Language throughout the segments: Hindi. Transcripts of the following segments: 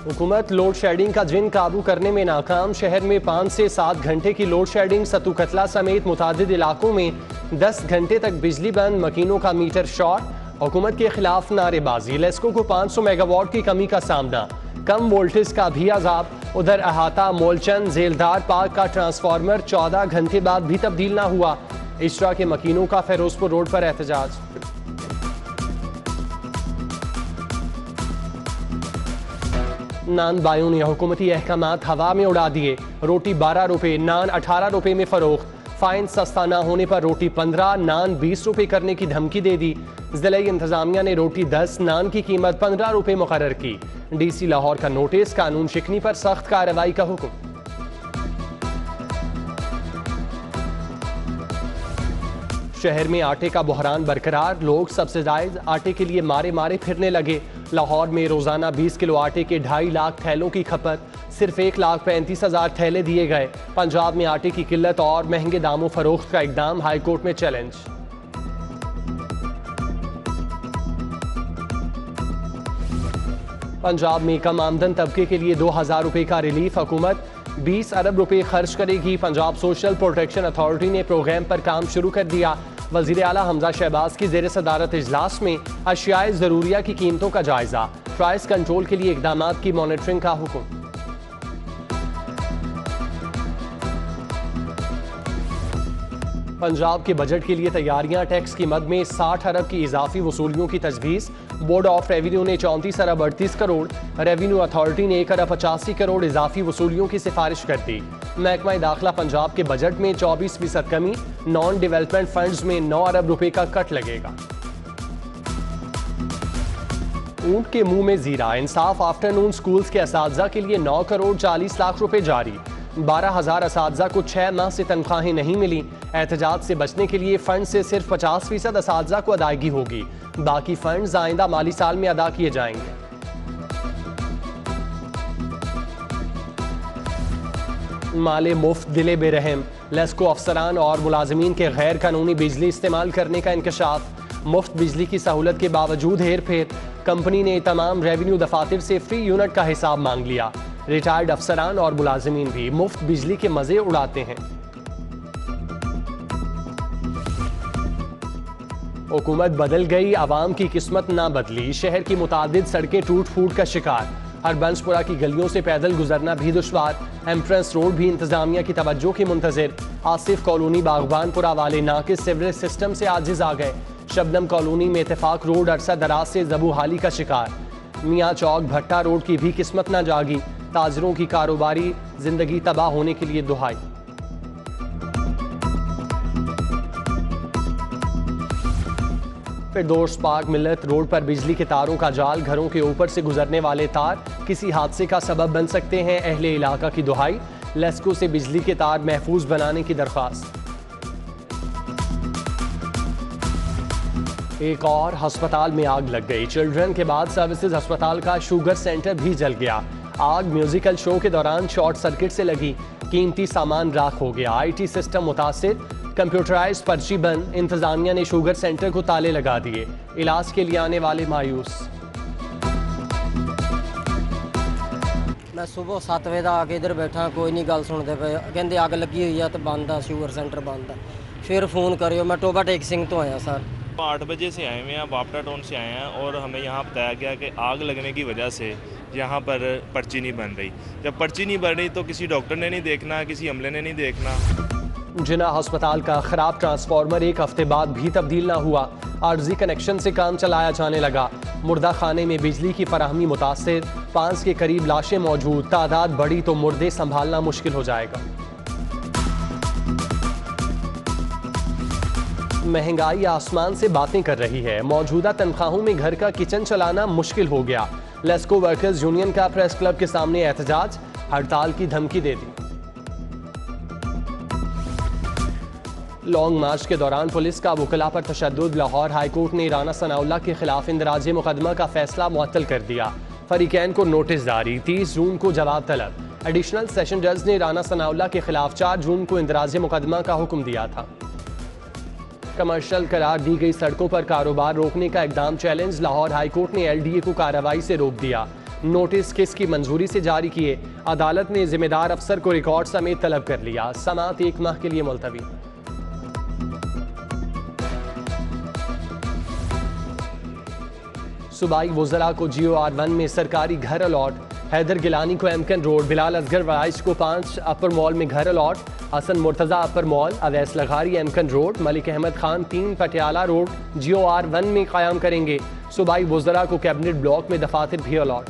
हुकूमत लोड शेडिंग का जिन काबू करने में नाकाम। शहर में 5 से 7 घंटे की लोड शेडिंग। सतू कतला समेत मुतादिद इलाकों में 10 घंटे तक बिजली बंद, मकीनों का मीटर शॉर्ट। हुकूमत के खिलाफ नारेबाजी। लेस्को को 500 मेगावाट की कमी का सामना, कम वोल्टेज का भी अजाब। उधर अहाता मोलचंद जेलदार पार्क का ट्रांसफार्मर 14 घंटे बाद भी तब्दील ना हुआ। इशरा के मकीनों का फिरोजपुर रोड पर एहतजाज। नान बायों ने हुकूमती अहकामात हवा में उड़ा दिए। रोटी 12 रुपए, नान 18 रुपए में फरोख्त। फाइन सस्ता ना होने पर रोटी 15, नान 20 रुपए करने की धमकी दे दी। जिले इंतजामिया ने रोटी 10, नान की कीमत 15 रुपए मुकर्रर की। DC लाहौर का नोटिस, कानून शिकनी पर सख्त कार्रवाई का हुक्म। शहर में आटे का बहरान बरकरार। लोग सब्सिडाइज आटे के लिए मारे मारे फिरने लगे। लाहौर में रोजाना 20 किलो आटे के 2.5 लाख थैलों की खपत। सिर्फ 1,35,000 थैले दिए गए। पंजाब में आटे की किल्लत और महंगे दामों फरोख्त का इकदाम हाईकोर्ट में चैलेंज। पंजाब में कम आमदन तबके के लिए 2,000 रुपए का रिलीफ। हुकूमत 20 अरब रुपए खर्च करेगी। पंजाब सोशल प्रोटेक्शन अथॉरिटी ने प्रोग्राम पर काम शुरू कर दिया। वजीर आला हमजा शहबाज की जेर सदारत इजलास में अशियाए ज़रूरिया की कीमतों का जायजा। प्राइस कंट्रोल के लिए इकदाम की मॉनिटरिंग का हुक्म। पंजाब के बजट के लिए तैयारियां। टैक्स की मद में 60 अरब की इजाफी वसूलियों की तजवीज़। बोर्ड ऑफ रेवेन्यू ने 34 अरब 38 करोड़, रेवेन्यू अथॉरिटी ने 1 अरब 85 करोड़ इजाफी वसूलियों की सिफारिश कर दी। महकमा दाखिला पंजाब के बजट में 24% कमी। नॉन डेवलपमेंट फंड्स में 9 अरब रुपए का कट लगेगा। ऊंट के मुंह में जीरा। इंसाफ आफ्टरनून स्कूल्स के असातिज़ा के लिए 9 करोड़ 40 लाख रुपए जारी। 12,000 असातिज़ा को 6 माह से तनख्वाहें नहीं मिली। एहतजाज से बचने के लिए फंड से सिर्फ 50% असातिज़ा को अदायगी होगी। बाकी फंड आइंदा माली साल में अदा किए जाएंगे। माले मुफ्त दिले बेरहम। लेस्को अफसरान और मुलाजमीन के गैर कानूनी बिजली इस्तेमाल करने का इंकशाफ। मुफ्त बिजली की सहूलत के बावजूद हेर फेर। कंपनी ने तमाम रेवेन्यू दफातर से फ्री यूनिट का हिसाब मांग लिया। रिटायर्ड अफसरान और मुलाजमीन भी मुफ्त बिजली के मजे उड़ाते हैं। हुकूमत बदल गई, आवाम की किस्मत ना बदली। शहर की मुतादिद सड़कें टूट फूट का शिकार। हरबंसपुरा की गलियों से पैदल गुजरना भी दुश्वार। एम्प्रेस रोड भी इंतजामिया की तवज्जो की मुंतजिर। आसिफ कॉलोनी बागबानपुरा वाले नाकिस सीवरेज सिस्टम से आजिज आ गए। शबनम कॉलोनी में इत्तेफाक रोड अरसा दराज से जबूहाली का शिकार। मियाँ चौक भट्टा रोड की भी किस्मत ना जागी। ताजरों की कारोबारी जिंदगी तबाह होने के लिए दुहाई। फिरदौस पार्क मिल्लत रोड पर बिजली के तारों का जाल। घरों के ऊपर से गुजरने वाले तार किसी हादसे का सबब बन सकते हैं। अहले इलाका की दुहाई। लेस्को से बिजली के तार महफूज बनाने की दरख्वास्त। एक और अस्पताल में आग लग गई। चिल्ड्रन के बाद सर्विसेज अस्पताल का शुगर सेंटर भी जल गया। आग म्यूजिकल शो के दौरान शॉर्ट सर्किट से लगी। कीमती सामान राख हो गया। IT सिस्टम मुतासिर। कंप्यूटराइज्ड पर्ची बंद। इंतजामिया ने शुगर सेंटर को ताले लगा दिए। इलाज के लिए आने वाले मायूस। मैं सुबह 7 बजे का आके इधर बैठा, कोई नहीं गल सुनते पे। कहते अग लगी हुई है तो बंद है, शुगर सेंटर बंद है। फिर फ़ोन करियो। मैं टोबा टेक सिंह तो आया सर। 8 बजे से आए हुए हैं, बापटा टाउन से आए हैं और हमें यहाँ बताया गया कि आग लगने की वजह से यहाँ पर पर्ची नहीं बन रही। जब पर्ची नहीं बन रही तो किसी डॉक्टर ने नहीं देखना, किसी अमले ने नहीं देखना। जिना अस्पताल का खराब ट्रांसफार्मर 1 हफ्ते बाद भी तब्दील ना हुआ। आर्जी कनेक्शन से काम चलाया जाने लगा। मुर्दा खाने में बिजली की फराहमी मुतासिर। 5 के करीब लाशें मौजूद। तादाद बढ़ी तो मुर्दे संभालना मुश्किल हो जाएगा। महंगाई आसमान से बातें कर रही है। मौजूदा तनख्वाहों में घर का किचन चलाना मुश्किल हो गया। लेस्को वर्कर्स यूनियन का प्रेस क्लब के सामने एहतजाज। हड़ताल की धमकी दे दी। लॉन्ग मार्च के दौरान पुलिस का वकला पर तशद्दुद। लाहौर हाईकोर्ट ने राना सनाउल्लाह के खिलाफ इंदराज मुकदमा का फैसला मुअत्तल कर दिया। फरीकैन को नोटिस जारी। 30 जून को जवाब तलब। एडिशनल सेशन जज ने राना सनाउल्लाह के खिलाफ 4 जून को इंदराज मुकदमा का हुक्म दिया था। कमर्शियल करार दी गई सड़कों पर कारोबार रोकने का इकदाम चैलेंज। लाहौर हाईकोर्ट ने LDA को कार्रवाई से रोक दिया। नोटिस किसकी मंजूरी से जारी किए? अदालत ने जिम्मेदार अफसर को रिकॉर्ड समेत तलब कर लिया। समाअत 1 माह के लिए मुलतवी। सूबाई वुज़रा को GOR1 में सरकारी घर अलॉट। हैदर गिलानी को एमकन रोड, बिलाल असगर वाइस को 5 अपर मॉल में घर allot. Hassan Murtaza Upper Mall, Awais लगारी Aikman Road, Malik Ahmad Khan 3 Patiala Road GOR1 में कायम करेंगे। सूबाई वुज़रा को कैबिनेट ब्लॉक में दफातर भी अलॉट।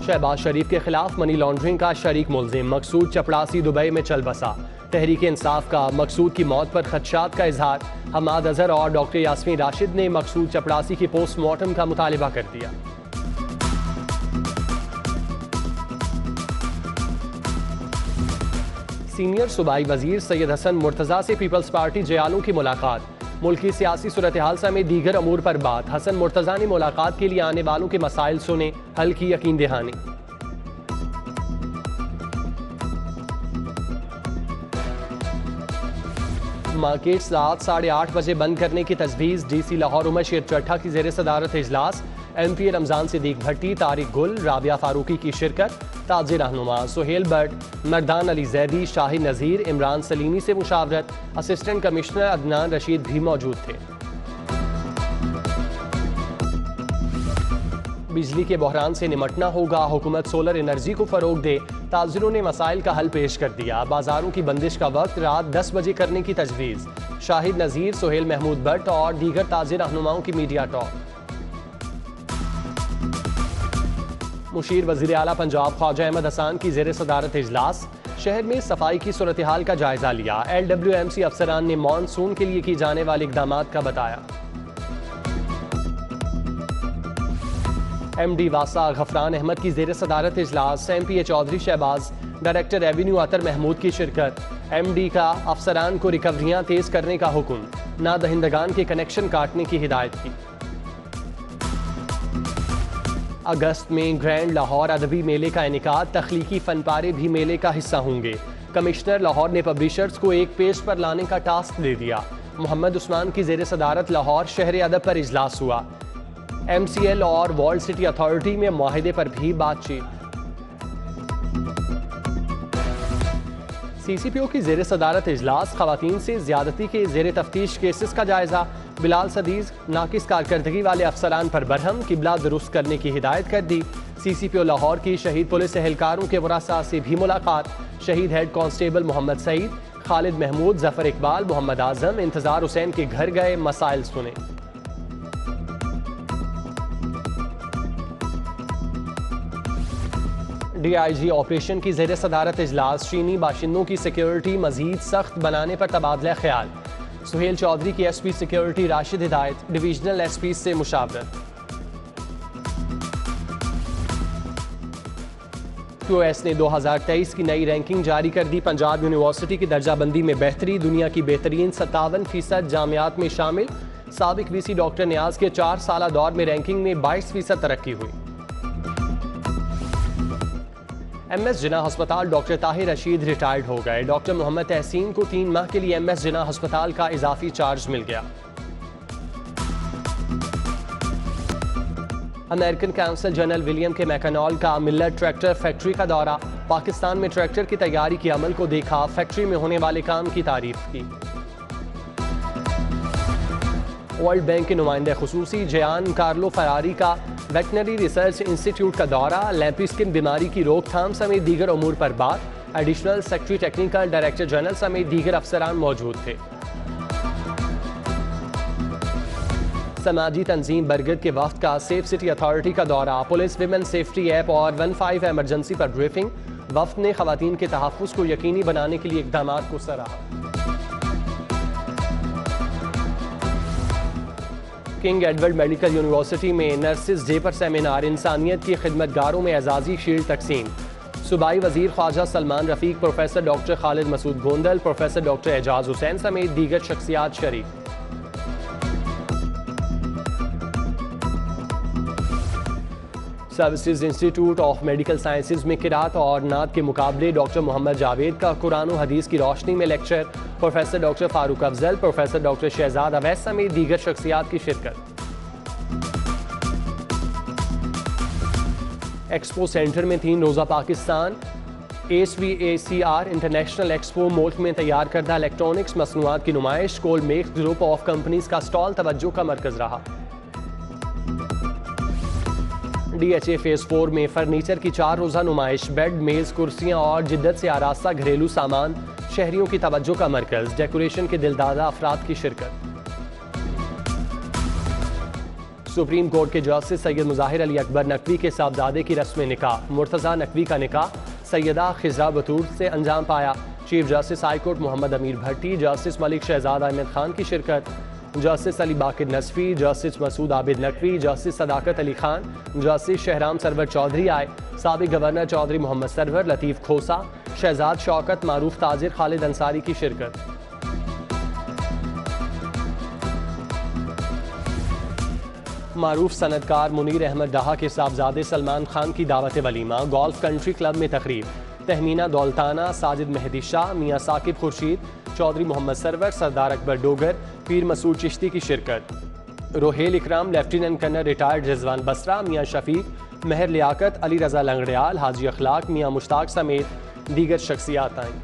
शहबाज शरीफ के खिलाफ मनी लॉन्ड्रिंग का शरीक मुलजिम मकसूद चपड़ासी दुबई में चल बसा। तहरीक इंसाफ का मकसूद की मौत पर खदशात का इजहार। हमाद अजहर और डॉक्टर यास्मीन राशिद ने मकसूद चपड़ासी की पोस्टमार्टम का मुतालिबा कर दिया। सीनियर सूबाई वजीर सैयद हसन मुर्तज़ा से पीपल्स पार्टी जयालों की मुलाकात। मुल्की सियासी सूरत हाल समेत दीगर अमूर पर बात। हसन मुर्तज़ा ने मुलाकात के लिए आने वालों के मसाइल सुने, हल की यकीन दहानी। मार्केट रात 8:30 बजे बंद करने की तजवीज़। DC लाहौर उमर शेर चट्ठा की ज़ेर सदारत इजलास। MPA रमज़ान सिद्दीक भट्टी, तारिक गुल, राबिया फारूकी की शिरकत। ताज़ रहनुमा सुहेल भट्ट, मर्दान अली जैदी, शाहिद नज़ीर, इमरान सलीमी से मुशावरत। असिस्टेंट कमिश्नर अदनान रशीद भी मौजूद थे। बिजली के बहरान से निमटना होगा, हुकूमत सोलर एनर्जी को फ़रोग दे। ताजिरों ने मसाइल का हल पेश कर दिया। बाजारों की बंदिश का वक्त रात 10 बजे करने की तजवीज़। शाहिद नज़ीर, सुहेल महमूद भट्ट और दीगर ताजिर रहनुमाओं की मीडिया टॉक। मुशीर वज़ीर आला पंजाब ख्वाजा अहमद हसन की ज़ेर सदारत इजलास। शहर में सफाई की सूरत हाल का जायजा लिया। LWMC अफसरान ने मानसून के लिए की जाने वाले इक़दामात का बताया। MD वासा गफरान अहमद की ज़ेर सदारत इजलास। MPA Chaudhry Shahbaz, director revenue Athar Mahmood की शिरकत। MD का अफसरान को रिकवरियाँ तेज़ करने का हुक्म, ना दहिंदगान के कनेक्शन काटने की हिदायत की। अगस्त में ग्रैंड लाहौर अदबी मेले का इनेकाद। तख्लीकी फनपारे भी मेले का हिस्सा होंगे। कमिश्नर लाहौर ने पब्लिशर्स को एक पेज पर लाने का टास्क दे दिया। मोहम्मद उस्मान की ज़ेर सदारत लाहौर शहर अदब पर इजलास हुआ। MCL और वर्ल्ड सिटी अथॉरिटी में मुआहिदे पर भी बातचीत। CCPO की ज़ेर सदारत इजलास। ख़वातीन से ज़्यादती के ज़ेर तफ्तीश केसेस का जायजा। बिलाल सदीज नाकिस कारकर्दगी वाले अफसरान पर बरहम, किबला दुरुस्त करने की हिदायत कर दी। CCPO लाहौर की शहीद पुलिस एहलकारों के वरासा से भी मुलाकात। शहीद हेड कांस्टेबल मोहम्मद सईद, खालिद महमूद, जफर इकबाल, मोहम्मद आजम, इंतजार हुसैन के घर गए, मसाइल सुने। DIG ऑपरेशन की ज़ेर सदारत इजलास। चीनी बाशिंदों की सिक्योरिटी मजीद सख्त बनाने पर तबादला ख्याल। सुहेल चौधरी की SP सिक्योरिटी राशिद हिदायत, डिवीजनल SP से मुशावरत। QS ने 2023 की नई रैंकिंग जारी कर दी। पंजाब यूनिवर्सिटी की दर्जाबंदी में बेहतरी। दुनिया की बेहतरीन 57% जामियात में शामिल। साबिक VC डॉक्टर नियाज के 4 साला दौर में रैंकिंग में 22% तरक्की हुई। MS जिना अस्पताल डॉक्टर ताहिर रशीद रिटायर्ड हो गए। डॉक्टर मोहम्मद तहसीन को 3 माह के लिए MS जिना अस्पताल का इजाफी चार्ज मिल गया। अमेरिकन काउंसिल जनरल विलियम के मैकनॉल का मिलर ट्रैक्टर फैक्ट्री का दौरा। पाकिस्तान में ट्रैक्टर की तैयारी के अमल को देखा, फैक्ट्री में होने वाले काम की तारीफ की। वर्ल्ड बैंक के नुमाइंदे खुसूसी जयान कार्लो फरारी का वेटनरी रिसर्च इंस्टीट्यूट का दौरा। लैंपी स्किन बीमारी की रोकथाम समेत दीगर अमूर पर बात। Additional secretary technical director general समेत दीगर अफसरान मौजूद थे। समाजी तंजीम बरगद के वफ्द का सेफ सिटी अथॉरिटी का दौरा। पुलिस विमेन सेफ्टी ऐप और 15 एमरजेंसी पर ब्रीफिंग। वफ्द ने खवातीन के तहफ़्फ़ुज़ को यकीनी बनाने के लिए इक़दामात को सराहा। किंग एडवर्ड मेडिकल यूनिवर्सिटी में नर्सिस डे पर सेमिनार। इंसानियत की खिदमतगारों में एजाज़ी शील्ड तकसीम। सूबाई वजीर Khawaja Salman Rafiq, professor doctor Khalid Masood Gondal, professor doctor Ejaz Hussain समेत दीगर शख्सियात शरीक। Services Institute of Medical Sciences में किरात और नात के मुकाबले। डॉक्टर मोहम्मद जावेद का कुरान और हदीस की रोशनी में lecture. Professor doctor Farooq Afzal, professor doctor Shahzad Awais समेत दीगर शख्सियात की शिरकत। एक्सपो सेंटर में 3 रोज़ा पाकिस्तान SVACR इंटरनेशनल एक्सपो मुल्क में तैयार करदा इलेक्ट्रॉनिक्स मसनूआत की नुमाइश कोल मेक्स ग्रुप ऑफ कंपनीज का स्टॉल तवज्जो का मरकज रहा। DHA फेज 4 में फर्नीचर की 4 रोज़ा नुमाइश, बेड, मेज, कुर्सियां और जिद्दत से आरास्ता घरेलू सामान शहरियों की तवज्जो का मरकज, डेकोरेशन के दिलदादा अफराद की शिरकत। सुप्रीम कोर्ट के जस्टिस सैयद मुजाहिर अली अकबर नकवी के साहबजादे की रस्म निकाह, मुर्तज़ा नकवी का निकाह सैयदा खिजरा बतूर से अंजाम पाया। Chief justice high court Mohammad Amir Bhatti, justice Malik Shahzad Ahmad Khan की शिरकत, justice Ali Baqir Nasfi, justice Masood Abid Naqvi, justice Sadaqat Ali Khan, justice Shahram Sarwar Chaudhry आए। साबिक गवर्नर चौधरी मोहम्मद सरवर, लतीफ़ खोसा, शहजाद शौकत, मारूफ ताजिर, खालिद अंसारी की शिरकत। मारूफ सनतकार मुनीर अहमद डाहा के साहबजादे सलमान खान की दावत वलीमा, गोल्फ कंट्री क्लब में तकरीब, तहमीना दौलताना, साजिद मेहदी शाह, मियाँ साकिब खुर्शीद, चौधरी मोहम्मद सरवर, सरदार अकबर डोगर, पीर मसूद चिश्ती की शिरकत। Rohail Ikram, lieutenant colonel retired Rizwan Basra, Mian Shafiq, महर लियाकत, अली रजा लंगड़ियाल, हाजी अखलाक, मियाँ मुश्ताक समेत दीगर शख्सियात आईं।